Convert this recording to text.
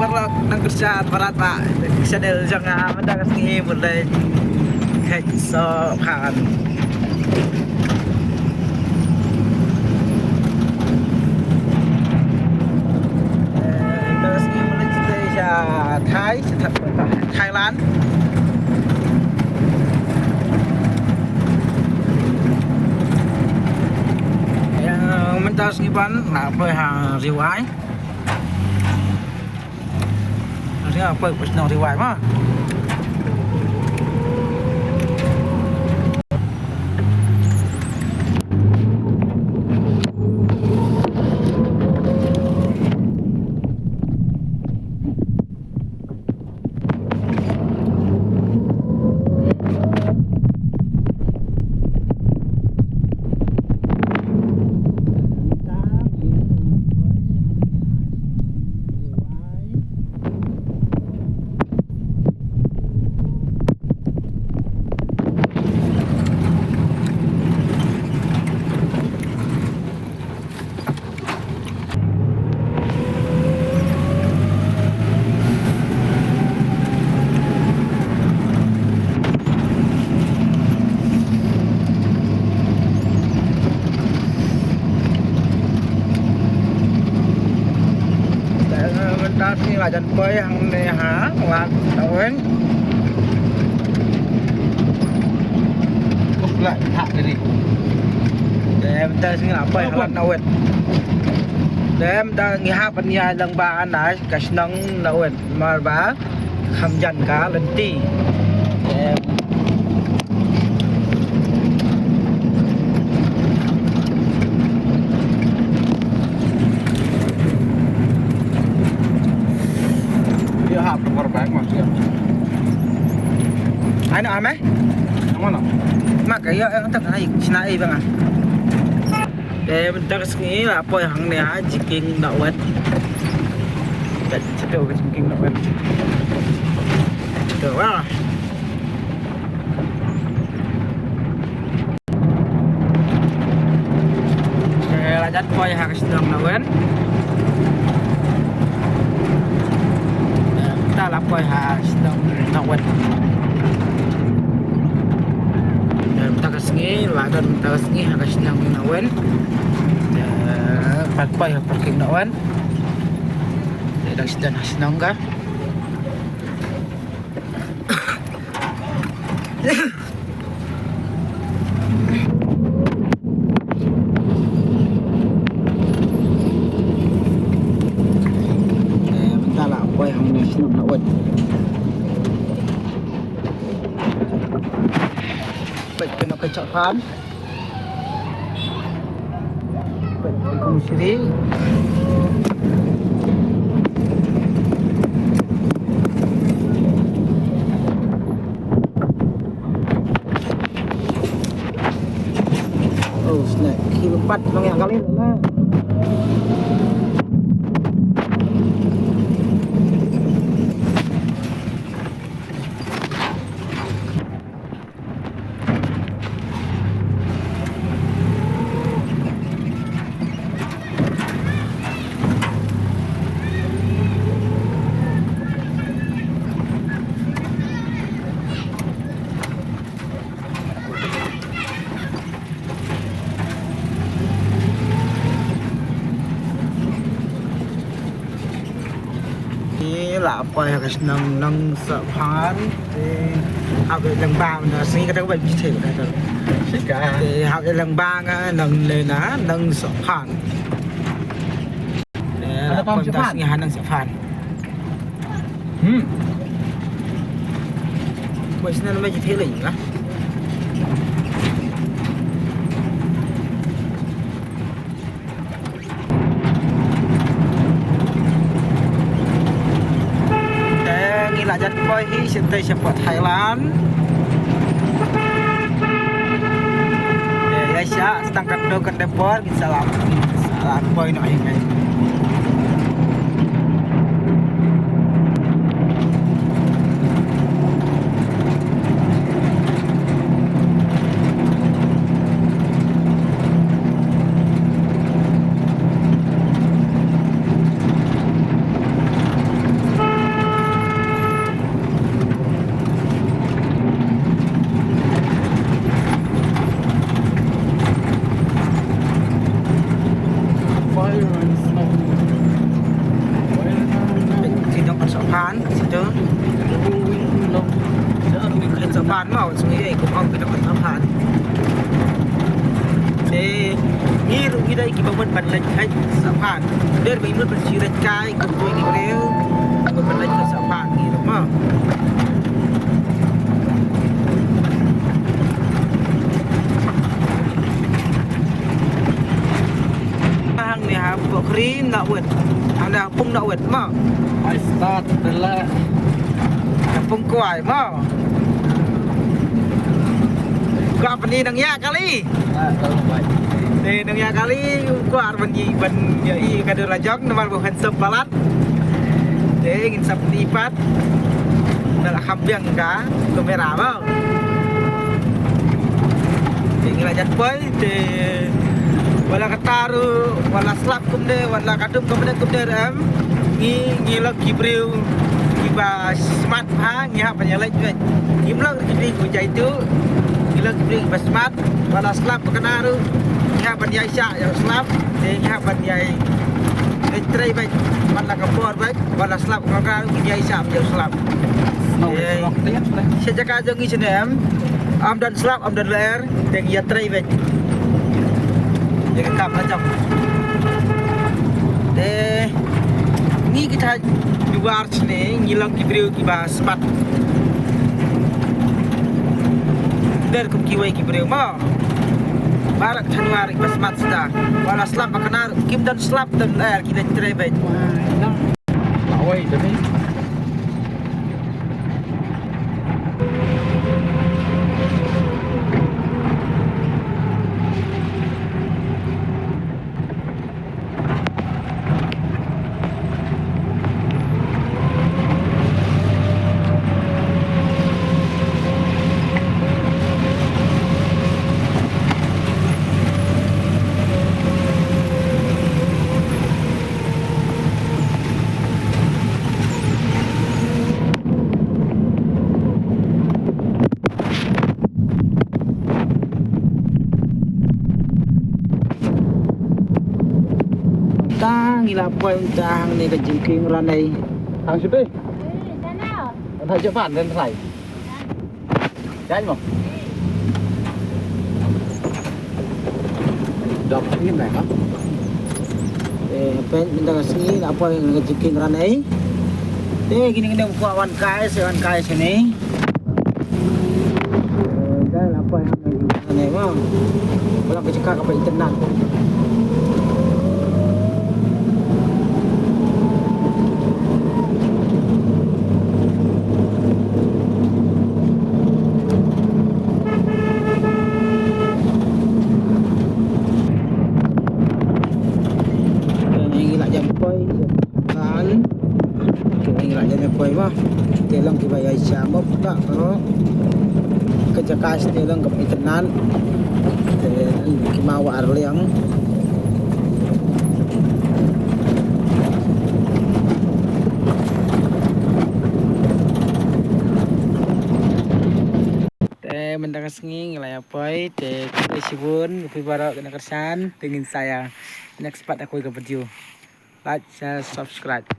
perlu nang kerja berat Pak. Channel jangan mendak sini mulai kayak so kan. Terus ini mulai kita Thái thật Thái Lan. Mình ta sẽ bán là bơi hàng rượu ái. Thế là bơi của nó rượu ái mà. Ini là dân bơi hàng này hả là đầu ấy cục lại hạ cái gì để em ta sẽ làm bơi hàng lần đầu ấy để em ta nghe hát bên nhà lần ba anh ấy cả nắng đầu ấy mà bá khăm dần cá lần tì để ai nào mấy? Không nào. Mà cái em tất cả này này vâng à. Để mình ta nghĩ là bơi hàng này hả chỉ kinh đậu hết. Để chỉ đồ cái kinh đậu hết. Được quá. Để là dắt bơi hàng cái đường đậu hết. Ta là bơi hàng đường đậu hết. Tagasngi ladan tagasngi hagas nang nawen pagpay parking nawen dagsdan hasnang ka mentala pay ang hasnang nawen kecakapan komisi oh snack kilopat yang kali mana là quay cái nâng sợ phán học cái lần ba mình là sinh cái bệnh như thế này rồi thì học cái lần ba nâng lên á nâng sợ phán để con ta sinh hai nâng sợ phán vậy nên nó mới như thế lỉnh á là dân bơi hi sinh tây sập Thái Lan để Asia setangkat do ke depot salam bơi nói này ผ่านมาสมัยไอ้กูเอาไปตะกันผ่านนี่รู้กี่ได้กี่บางวันมันเล็กให้สะพานเดินไปมันเป็นชีวิตกายกับตัวกี่เร็วมันเล็กกับสะพานนี่หรอกมั้งทางนี่ครับพวกครีมดาวเวททางดาวปุ่งดาวเวทมั้งไอสตาร์ทเป็นละปุ่งกวายมั้งก็ปันนี้นังยากkali nang ya kali kuar ban ya i kader rajak nomor bukan sebalat ingin septipat dalam hambiang ka kamera ba ingin rajak boy wala kataru wala slap kumde wala kadum kumde ram ngi lok kibriu kiba smart ha nya penyalai juga imlok jadi kuja itu lok kibriu kiba smart wala slap kanaru nya banyai syak yang slap nya banyai tray baik wala kapor baik wala slap kanaru banyai syak yang slap sejak aja ngi senem am dan slap am dan leer teng ya tray baik Jangan macam ni kita luar sini ngilang kibriu kibas spat der kum kiwai kibriu ma barak januari kibas spat sudah wala slap makanar kim dan slap dan air kita trebet lawai tadi ngila poi untang ni ke jingking ran này hàng chụp đi anh thấy chụp phản lên thầy nhanh không đọc như này hả pen minta sini apa yang ke jingking ran này gini gini buka wan kai sini đây là apa yang này mah kalau ke cekak apa internet telang kibaya siamo puta no kejakas telang kepitenan kimawa arliang mendengar senging lah apa te sibun pibara kena kersan dengan saya next part aku ke video like share subscribe